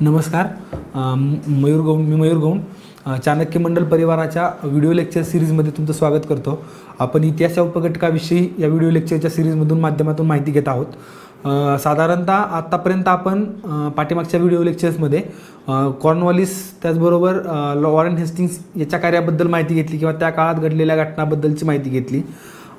नमस्कार. मी मयूर गौंड चाणक्य मंडल परिवाराच्या video lecture सिरीजमध्ये तुमचं स्वागत करतो. आपण इतिहास उपघटकाविषयी या व्हिडिओ लेक्चरच्या सिरीजमधून माध्यमातून माहिती घेत आहोत. साधारणतः आत्तापर्यंत आपण पाठीमागच्या व्हिडिओ लेक्चर्समध्ये कॉर्नवॉलिस त्याचबरोबर वॉरेन हेस्टिंग्स याच्या कार्याबद्दल माहिती घेतली किंवा त्या काळात घडलेल्या घटनांबद्दलची माहिती घेतली.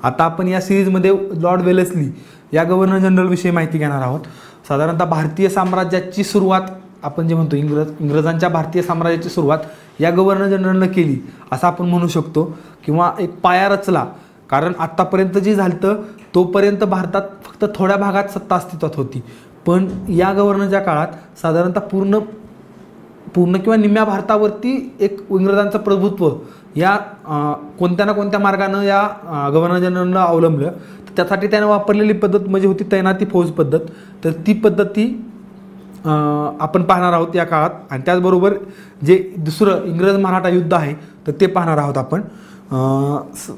आता आपण या सिरीजमध्ये लॉर्ड वेलेस्ली या गव्हर्नर जनरलविषयी माहिती घेणार आहोत. साधारणतः भारतीय साम्राज्याची सुरुवात आपण जे म्हणतो इंग्रजांच्या भारतीय साम्राज्याची सुरुवात या गव्हर्नर जनरलनं केली असं आपण म्हणू शकतो किंवा एक पाया रचला. कारण आत्तापर्यंत जे झालं तोपर्यंत भारतात फक्त थोड्या भागात सत्ता अस्तित्वात होती, पण या गव्हर्नरच्या काळात साधारणतः पूर्ण किंवा निम्म्या भारतावरती एक इंग्रजांचं प्रभुत्व या कोणत्या ना कोणत्या मार्गानं या गव्हर्नर जनरलनं अवलंबलं. तर त्यासाठी त्यानं वापरलेली पद्धत म्हणजे होती तैनाती फौज पद्धत. तर ती पद्धती आपण पाहणार आहोत या काळात. आणि त्याचबरोबर जे दुसरं इंग्रज मराठा युद्ध आहे तर ते पाहणार आहोत आपण.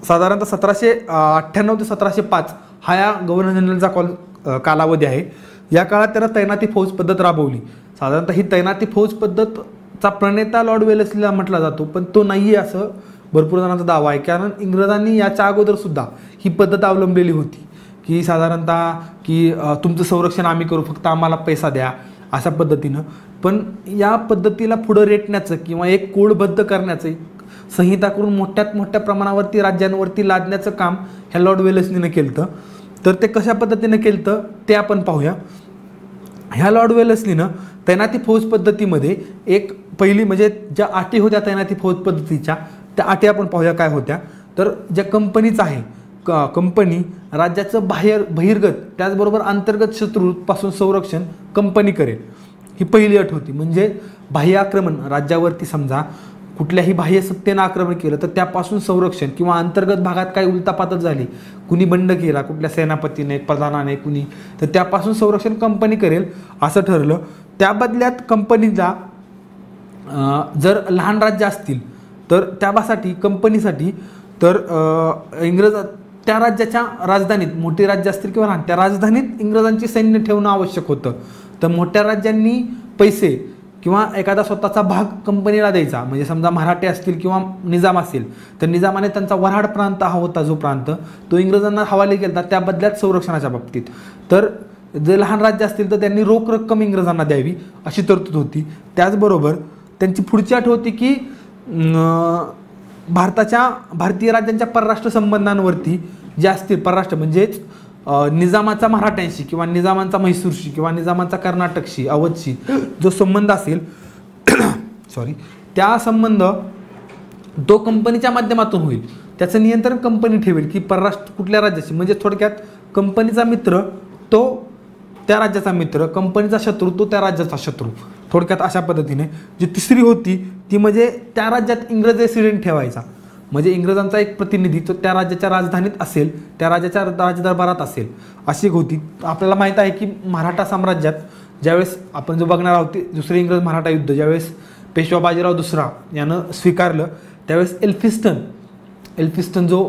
साधारणतः 1798 ते 1705 हा या गव्हर्नर जनरलचा कालावधी आहे. या काळात त्यानं तैनाती फौज पद्धत राबवली. साधारणतः ही तैनाती फौज पद्धतचा प्रणेता लॉर्ड वेलेस्लीला म्हटला जातो, पण तो नाही आहे असं भरपूर जणांचा दावा आहे. कारण इंग्रजांनी याच्या अगोदरसुद्धा ही पद्धत अवलंबलेली होती की साधारणतः की तुमचं संरक्षण आम्ही करू, फक्त आम्हाला पैसा द्या अशा पद्धतीनं. पण या पद्धतीला पुढं रेटण्याचं किंवा एक कोडबद्ध करण्याचं संहिता करून मोठ्यात मोठ्या प्रमाणावरती राज्यांवरती लादण्याचं काम ह्या लॉर्ड वेलेस्लीनं केलं. तर ते कशा पद्धतीनं केलं ते आपण पाहूया. ह्या लॉर्ड वेलेस्लीनं तैनाती फौज पद्धतीमध्ये एक पहिली म्हणजे ज्या अटी होत्या तैनाती फौज पद्धतीच्या त्या अटी आपण पाहूया काय होत्या. तर ज्या कंपनीच आहे कंपनी राज्याचं बहिर्गत त्याचबरोबर अंतर्गत शत्रूपासून संरक्षण कंपनी करेल, ही पहिली अट होती. म्हणजे बाह्य आक्रमण राज्यावरती समजा कुठल्याही बाह्य सत्तेनं आक्रमण केलं तर त्यापासून संरक्षण किंवा अंतर्गत भागात काही उलटापालट झाली, कुणी बंड केला कुठल्या सेनापतीने प्रधानाने कुणी, तर त्यापासून संरक्षण कंपनी करेल असं ठरलं. त्या बदल्यात कंपनीला जर लहान राज्य असतील तर त्यासाठी कंपनीसाठी तर इंग्रज त्या राज्याच्या राजधानीत मोठी राज्य असतील किंवा लहान त्या राजधानीत इंग्रजांची सैन्य ठेवणं आवश्यक होतं. तर मोठ्या राज्यांनी पैसे किंवा एखादा स्वतःचा भाग कंपनीला द्यायचा. म्हणजे समजा मराठे असतील किंवा निजाम असेल तर निजामाने त्यांचा वऱ्हाड प्रांत हा होता जो प्रांत तो इंग्रजांना हवाले केला त्या बदल्यात संरक्षणाच्या बाबतीत. तर जे लहान राज्य असतील तर त्यांनी रोख रक्कम इंग्रजांना द्यावी अशी तरतूद होती. त्याचबरोबर त्यांची पुढची अट होती की भारतीय राज्यांच्या परराष्ट्र संबंधांवरती जे असतील परराष्ट्र म्हणजेच निजामाचा मराठ्यांशी किंवा निजामांचा म्हैसूरशी किंवा निजामाचा कर्नाटकशी अवधशी जो संबंध असेल त्या संबंध तो कंपनीच्या माध्यमातून होईल. त्याचं नियंत्रण कंपनी ठेवेल की परराष्ट्र कुठल्या राज्याशी, म्हणजे थोडक्यात कंपनीचा मित्र तो त्या राज्याचा मित्र, कंपनीचा शत्रू तो त्या राज्याचा शत्रू, थोडक्यात अशा पद्धतीने. जी तिसरी होती ती म्हणजे त्या राज्यात इंग्रज रेसिडेंट ठेवायचा. म्हणजे इंग्रजांचा एक प्रतिनिधी तो त्या राज्याच्या राजधानीत असेल, त्या राज्याच्या राजदरबारात असेल अशी एक होती. आपल्याला माहीत आहे की मराठा साम्राज्यात ज्यावेळेस आपण जो बघणार आहोत ते दुसरे इंग्रज मराठा युद्ध ज्यावेळेस पेशवा बाजीराव दुसरा यानं स्वीकारलं त्यावेळेस एल्फिस्टन जो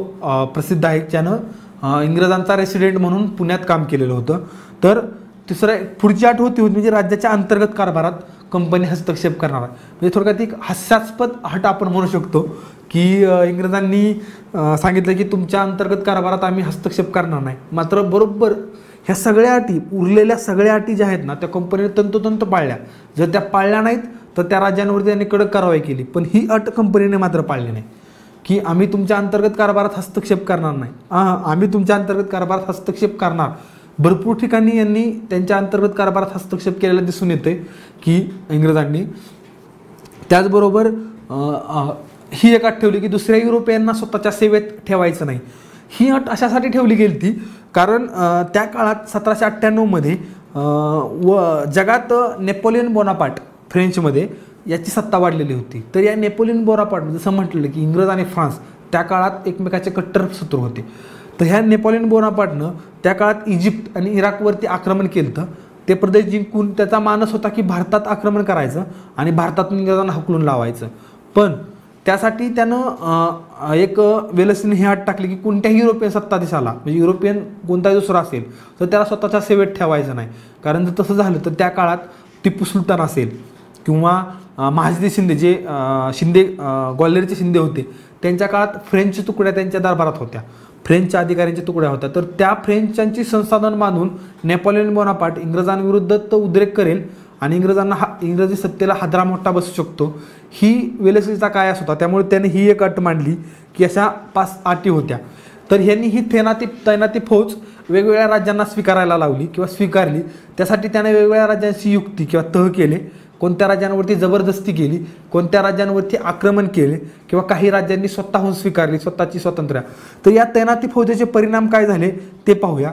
प्रसिद्ध आहे ज्यानं इंग्रजांचा रेसिडेंट म्हणून पुण्यात काम केलेलं होतं. तर पुढची अट होती म्हणजे राज्याच्या अंतर्गत कारभारात कंपनी हस्तक्षेप करणार. म्हणजे थोडक्यात एक हास्यास्पद अट आपण म्हणू शकतो की इंग्रजांनी सांगितलं की तुमच्या अंतर्गत कारभारात आम्ही हस्तक्षेप करणार नाही. मात्र बरोबर ह्या सगळ्या अटी उरलेल्या सगळ्या अटी ज्या आहेत ना त्या कंपनीने तंतोतंत पाळल्या. जर त्या पाळल्या नाहीत तर त्या राज्यांवरती त्यांनी कडक कारवाई केली. पण ही अट कंपनीने मात्र पाळली नाही की आम्ही तुमच्या अंतर्गत कारभारात हस्तक्षेप करणार नाही. आम्ही तुमच्या अंतर्गत कारभारात हस्तक्षेप करणार. भरपूर ठिकाणी यांनी त्यांच्या अंतर्गत कारभारात हस्तक्षेप केलेला दिसून येते की इंग्रजांनी. त्याचबरोबर ही एक अट ठेवली की दुसऱ्या युरोपियनना स्वतःच्या सेवेत ठेवायचं नाही. ही अट अशासाठी ठेवली गेली ती कारण त्या काळात 1798मध्ये जगात नेपोलियन बोनापार्ट फ्रेंचमध्ये याची सत्ता वाढलेली होती. तर या नेपोलियन बोनापार्ट जसं म्हटलेलं की इंग्रज आणि फ्रान्स त्या काळात एकमेकाचे कट्टर शत्रू होते. तर ह्या नेपोलियन बोनापार्टनं त्या काळात इजिप्त आणि इराकवरती आक्रमण केलं. ते प्रदेश जिंकून त्याचा मानस होता की भारतात आक्रमण करायचं आणि भारतातून इंग्रजांना हकलून लावायचं. पण त्यासाठी त्यानं एक वेलेस्लीने ही अट टाकली की कोणत्याही युरोपियन सत्ताधीशाला म्हणजे युरोपियन कोणताही दुसरा असेल तर त्याला स्वतःच्या सेवेत ठेवायचं नाही. कारण जर तसं झालं तर त्या काळात टिपू सुलतान असेल किंवा महाजनी शिंदे जे शिंदे ग्वाल्हेरचे शिंदे होते, त्यांच्या काळात फ्रेंच तुकड्या त्यांच्या दरबारात होत्या, फ्रेंच अधिकाऱ्यांच्या तुकड्या होत्या. तर त्या फ्रेंचांची संसाधन मानून नेपोलियन बोनापार्ट इंग्रजांविरुद्ध तो उद्रेक करेल आणि इंग्रजी सत्तेला हादरा मोठा बसू शकतो, ही वेलेस्लीचा कायास होता. त्यामुळे त्याने ही एक अट मांडली की अशा 5 अटी होत्या. तर ह्यांनी ही तैनाती फौज वेगवेगळ्या राज्यांना स्वीकारायला लावली किंवा स्वीकारली. त्यासाठी त्याने वेगवेगळ्या राज्यांशी युक्ती किंवा तह केले, कोणत्या राज्यांवरती जबरदस्ती केली, कोणत्या राज्यांवरती आक्रमण केले किंवा काही राज्यांनी स्वतःहून स्वीकारली स्वतःची स्वातंत्र्य. तर या तैनाती फौजेचे परिणाम काय झाले ते पाहूया.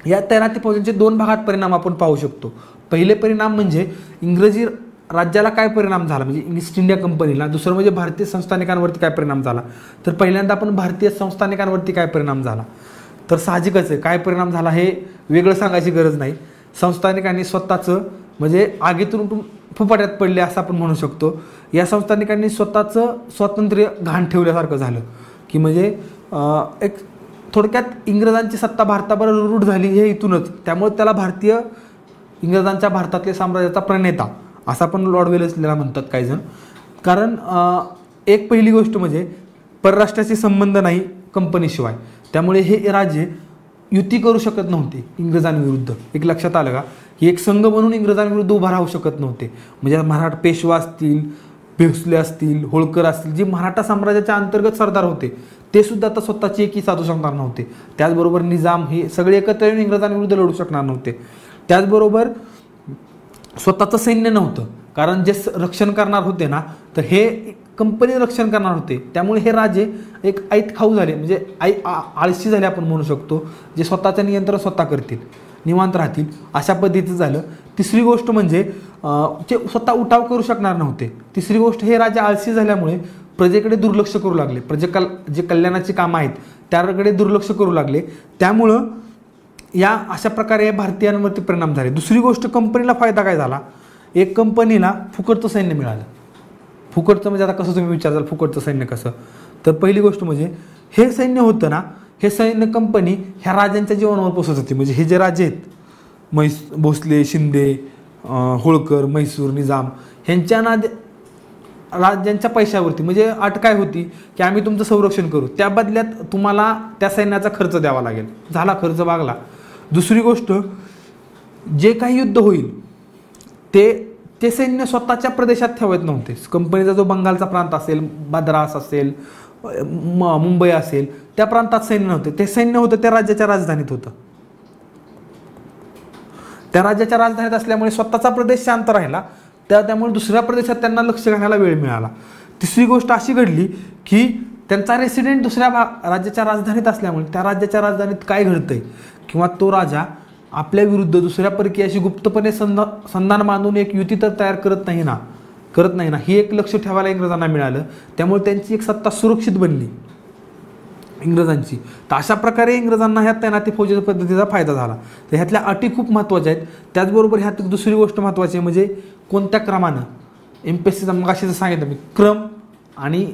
या तैनाती फौजांचे 2 भागात परिणाम आपण पाहू शकतो. पहिले परिणाम म्हणजे इंग्रजी राज्याला काय परिणाम झाला, म्हणजे ईस्ट इंडिया कंपनीला. दुसरं म्हणजे भारतीय संस्थानिकांवरती काय परिणाम झाला. तर पहिल्यांदा आपण भारतीय संस्थानिकांवरती काय परिणाम झाला, तर साहजिकच आहे काय परिणाम झाला हे वेगळं सांगायची गरज नाही. संस्थानिकांनी स्वतःचं म्हणजे आगीतून फुफाट्यात पडले असं आपण म्हणू शकतो. या संस्थानिकांनी स्वतःचं स्वातंत्र्य घाण ठेवल्यासारखं झालं की म्हणजे एक थोडक्यात इंग्रजांची सत्ता भारतावर रूढ झाली हे इथूनच. त्यामुळे त्याला इंग्रजांच्या भारतातले साम्राज्याचा प्रणेता असं आपण लॉर्ड वेलेस्लीला म्हणतात काही जण. कारण एक पहिली गोष्ट म्हणजे परराष्ट्राचे संबंध नाही कंपनीशिवाय, त्यामुळे हे राज्य युती करू शकत नव्हते इंग्रजांविरुद्ध. एक लक्षात आलं का की एक संघ म्हणून इंग्रजांविरुद्ध उभा राहू शकत नव्हते. म्हणजे मराठा पेशवा असतील, भोसले असतील, होळकर असतील, जे मराठा साम्राज्याच्या अंतर्गत सरदार होते ते सुद्धा आता स्वतःची एकी साधू शकणार नव्हते. त्याचबरोबर निजाम हे सगळे एकत्र येऊन इंग्रजांविरुद्ध लढू शकणार नव्हते. त्याचबरोबर स्वतःचं सैन्य नव्हतं, कारण जे रक्षण करणार होते ना तर हे कंपनी रक्षण करणार होते. त्यामुळे हे राजे एक ऐत खाऊ झाले, म्हणजे आळशी झाले आपण म्हणू शकतो, जे स्वतःचं नियंत्रण स्वतः करतील, निवांत राहतील अशा पद्धतीचं झालं. तिसरी गोष्ट म्हणजे जे स्वतः उठाव करू शकणार नव्हते. तिसरी गोष्ट हे राजे आळशी झाल्यामुळे प्रजेकडे दुर्लक्ष करू लागले, जे कल्याणाची कामं आहेत त्याकडे दुर्लक्ष करू लागले. त्यामुळं या अशा प्रकारे भारतीयांवरती परिणाम झाले. दुसरी गोष्ट कंपनीला फायदा काय झाला, एक कंपनीला फुकटचं सैन्य मिळालं. फुकटचं म्हणजे आता कसं तुम्ही विचाराल फुकटचं सैन्य कसं, तर पहिली गोष्ट म्हणजे हे सैन्य होतं ना, हे सैन्य कंपनी ह्या राजांच्या जीवनावर पोसत होती. म्हणजे हे जे राजे आहेत भोसले, शिंदे, होळकर, म्हैसूर, निजाम ह्यांच्या राज्यांच्या पैशावरती, म्हणजे अट काय होती की आम्ही तुमचं संरक्षण करू, त्या बदल्यात तुम्हाला त्या सैन्याचा खर्च द्यावा लागेल. झाला खर्च भागला. दुसरी गोष्ट, जे काही युद्ध होईल ते सैन्य स्वतःच्या प्रदेशात ठेवत नव्हते. कंपनीचा जो बंगालचा प्रांत असेल, मद्रास असेल, मुंबई असेल, त्या प्रांतात सैन्य नव्हते. ते सैन्य होतं त्या राज्याच्या राजधानीत होतं. त्या राज्याच्या राजधानीत असल्यामुळे स्वतःचा प्रदेश शांत राहिला, त्यामुळे दुसऱ्या प्रदेशात त्यांना लक्ष घालण्याला वेळ मिळाला. तिसरी गोष्ट अशी घडली की त्यांचा रेसिडेंट दुसऱ्या राज्याच्या राजधानीत असल्यामुळे त्या राज्याच्या राजधानीत काय घडतंय किंवा तो राजा आपल्या विरुद्ध दुसऱ्या परकीयाशी गुप्तपणे संधान बांधून एक युती तर तयार करत नाही ना ही एक लक्ष ठेवायला इंग्रजांना मिळालं. त्यामुळे त्यांची एक सत्ता सुरक्षित बनली इंग्रजांची. तर अशा प्रकारे इंग्रजांना ह्या तैनाती फौजेच्या पद्धतीचा फायदा झाला. तर ह्यातल्या अटी खूप महत्त्वाच्या आहेत. त्याचबरोबर ह्यात दुसरी गोष्ट महत्त्वाची आहे म्हणजे कोणत्या क्रमानं एमपीएससीचा मगाशी सांगितलं मी क्रम आणि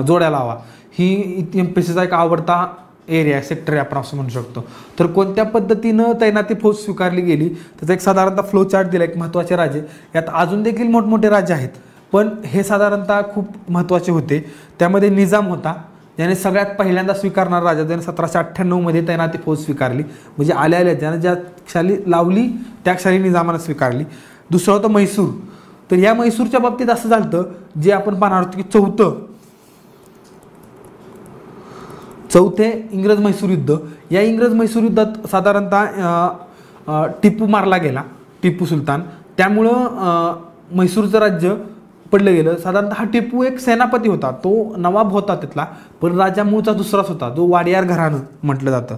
जोड्या लावा, ही एमपीएससीचा एक आवडता एरिया सेक्टर आहे आपण असं म्हणू शकतो. तर कोणत्या पद्धतीनं तैनाती फौज स्वीकारली गेली त्याचा एक साधारणतः फ्लो चार्ट दिला. एक महत्त्वाचे राजे, यात अजून देखील मोठमोठे राज्य आहेत पण हे साधारणतः खूप महत्त्वाचे होते. त्यामध्ये निजाम होता, ज्याने सगळ्यात पहिल्यांदा स्वीकारणारा राजा, ज्याने 1798 मध्ये तैनाती फौज स्वीकारली. म्हणजे आल्या ज्याने ज्या क्षाली लावली त्या क्षाली निजामानं स्वीकारली. दुसरं होतं म्हैसूर. तर या म्हैसूरच्या बाबतीत असं झालं जे आपण पाहणार आहोत की चौथे इंग्रज म्हैसूर युद्ध. या इंग्रज म्हैसूर युद्धात साधारणतः टिपू मारला गेला, टिपू सुलतान. त्यामुळं म्हैसूरचं राज्य पडलं गेलं. साधारणतः हा टिपू एक सेनापती होता, तो नवाब होता तिथला, पण राजा मूळचा दुसराच होता, जो वाडियार घराणं म्हटलं जातं.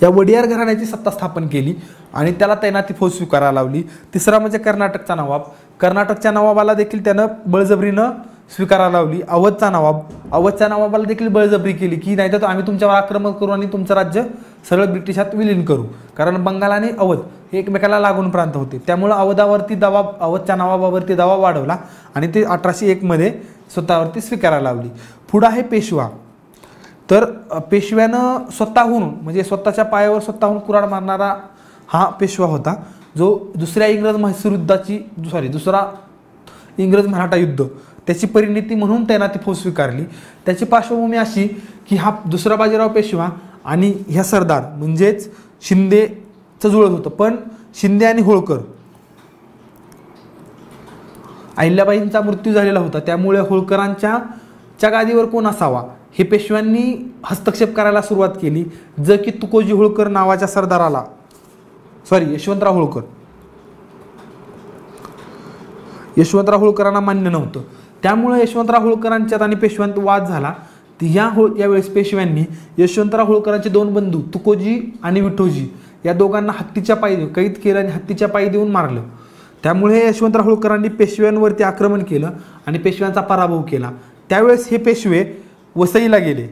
या वडियार घराण्याची सत्ता स्थापन केली आणि त्याला तैनाती फौज स्वीकारायला लावली. तिसरा म्हणजे कर्नाटकचा नवाब. कर्नाटकच्या नवाबाला देखील त्यानं बळजबरीनं स्वीकारायला लावली. अवधच्या नवाबाला देखील बळजबरी केली की नाहीतर आम्ही तुमच्यावर आक्रमण करू आणि तुमचं राज्य सरळ ब्रिटिशात विलीन करू. कारण बंगाल आणि अवध हे एकमेकाला लागून प्रांत होते. त्यामुळं अवधच्या नवाबावरती दबाव वाढवला आणि ते 1801 मध्ये स्वतःवरती स्वीकारायला लावली. पुढं आहे पेशवा. तर पेशव्यानं स्वतःहून म्हणजे स्वतःच्या पायावर स्वतःहून कुऱ्हाड मारणारा हा पेशवा होता, जो दुसरा इंग्रज मराठा युद्ध त्याची परिणिती म्हणून तैनाती फौज स्वीकारली. त्याची पार्श्वभूमी अशी की हा दुसरा बाजीराव पेशवा आणि ह्या सरदार म्हणजेच शिंदेचं जुळत होतं. पण शिंदे आणि होळकर, अहिल्याबाईंचा मृत्यू झालेला होता, त्यामुळे होळकरांच्या गादीवर कोण असावा हे पेशव्यांनी हस्तक्षेप करायला सुरुवात केली. जर की तुकोजी होळकर नावाच्या सरदाराला यशवंतराव होळकरांना मान्य नव्हतं. त्यामुळे यशवंतराव होळकरांच्यात आणि पेशव्यांत वाद झाला. यावेळेस पेशव्यांनी यशवंतराव होळकरांचे 2 बंधू तुकोजी आणि विठोजी या दोघांना हत्तीच्या पायी कैद केलं आणि हत्तीच्या पायी देऊन मारलं. त्यामुळे यशवंतराव होळकरांनी पेशव्यांवरती आक्रमण केलं आणि पेशव्यांचा पराभव केला. त्यावेळेस हे पेशवे वसईला गेले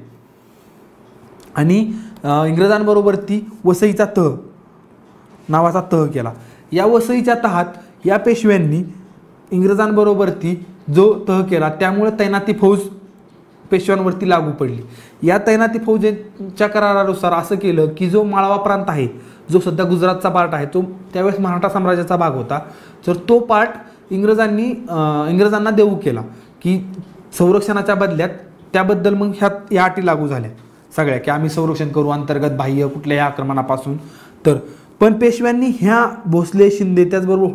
आणि इंग्रजांबरोबर ती वसईचा नावाचा तह केला. या वसईच्या तहात या पेशव्यांनी इंग्रजांबरोबरती जो तह केला, त्यामुळे तैनाती फौज पेशव्यांवरती लागू पडली. या तैनाती फौजेच्या करारानुसार असं केलं की जो माळवा प्रांत आहे, जो सध्या गुजरातचा पार्ट आहे, तो त्यावेळेस मराठा साम्राज्याचा भाग होता, तर तो पार्ट इंग्रजांना देऊ केला की संरक्षणाच्या बदल्यात. त्याबद्दल मग ह्या अटी लागू झाल्या सगळ्या की आम्ही संरक्षण करू अंतर्गत बाह्य कुठल्याही आक्रमणापासून. पण पेशव्यांनी ह्या भोसले, शिंदे त्याचबरोबर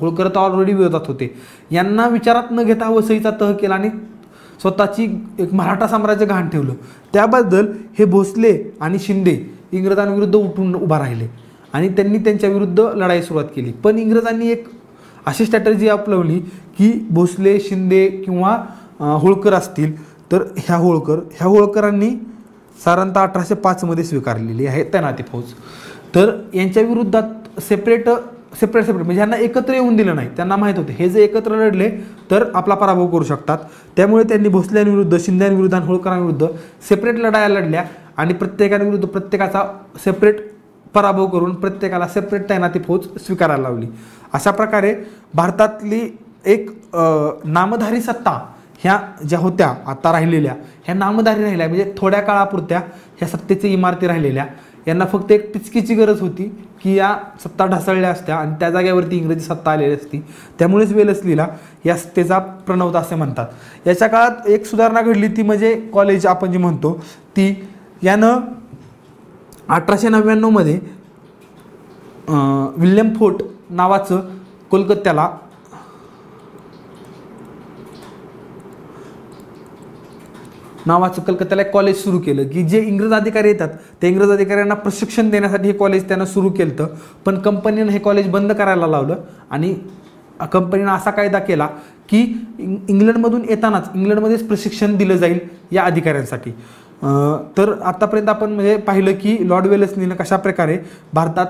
होळकर तर ऑलरेडी विरोधात होते, यांना विचारात न घेता वसईचा तह केला आणि स्वतःची एक मराठा साम्राज्य गहाण ठेवलं. त्याबद्दल हे भोसले आणि शिंदे इंग्रजांविरुद्ध उठून उभा राहिले आणि त्यांनी त्यांच्या विरुद्ध लढाई सुरुवात केली. पण इंग्रजांनी एक अशी स्ट्रॅटर्जी अपनावली की भोसले, शिंदे किंवा होळकर असतील तर ह्या होळकरांनी साधारणतः 1805 मध्ये स्वीकारलेली आहे तैनाती फौज. तर यांच्या विरुद्धात सेपरेट म्हणजे यांना एकत्र येऊन दिलं नाही. त्यांना माहीत होते हे जे एकत्र लढले तर आपला पराभव करू शकतात. त्यामुळे त्यांनी भोसल्यांविरुद्ध, शिंद्यांविरुद्ध आणि होळकरांविरुद्ध सेपरेट लढाया लढल्या आणि प्रत्येकाविरुद्ध प्रत्येकाचा सेपरेट पराभव करून प्रत्येकाला सेपरेट तैनाती फौज स्वीकारायला लावली. अशा प्रकारे भारतातली एक नामधारी सत्ता ह्या ज्या होत्या आता राहिलेल्या, ह्या नामधारी राहिल्या म्हणजे थोड्या काळापुरत्या ह्या सत्तेची इमारती राहिलेल्या. यांना फक्त एक टिचकीची गरज होती की या सत्ता ढासळल्या असत्या आणि त्या जागेवरती इंग्रजी सत्ता आलेली असती. त्यामुळेच वेलस्लीला या सत्तेचा प्रणवता असे म्हणतात. याच्या काळात एक सुधारणा घडली ती म्हणजे कॉलेज आपण जी म्हणतो ती. यानं 1899 मध्ये विल्यम फोर्ट नावाचं कोलकात्याला एक कॉलेज सुरू केलं की जे इंग्रज अधिकारी येतात त्या इंग्रज अधिकाऱ्यांना प्रशिक्षण देण्यासाठी हे कॉलेज त्यानं सुरू केलं. पण कंपनीनं हे कॉलेज बंद करायला लावलं आणि कंपनीनं असा कायदा केला की इंग्लंडमधून येतानाच इंग्लंडमध्येच प्रशिक्षण दिलं जाईल या अधिकाऱ्यांसाठी. तर आतापर्यंत आपण म्हणजे पाहिलं की लॉर्ड वेलेस्लीनं कशा प्रकारे भारतात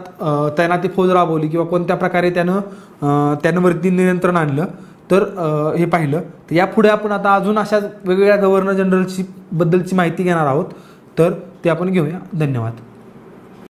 तैनाती फौज राबवली किंवा कोणत्या प्रकारे त्यानं नियंत्रण आणलं तर हे पाहिलं. तर यापुढे आपण आता अजून अशा वेगवेगळ्या गव्हर्नर जनरलची बद्दलची माहिती घेणार आहोत, तर ते आपण घेऊया. धन्यवाद.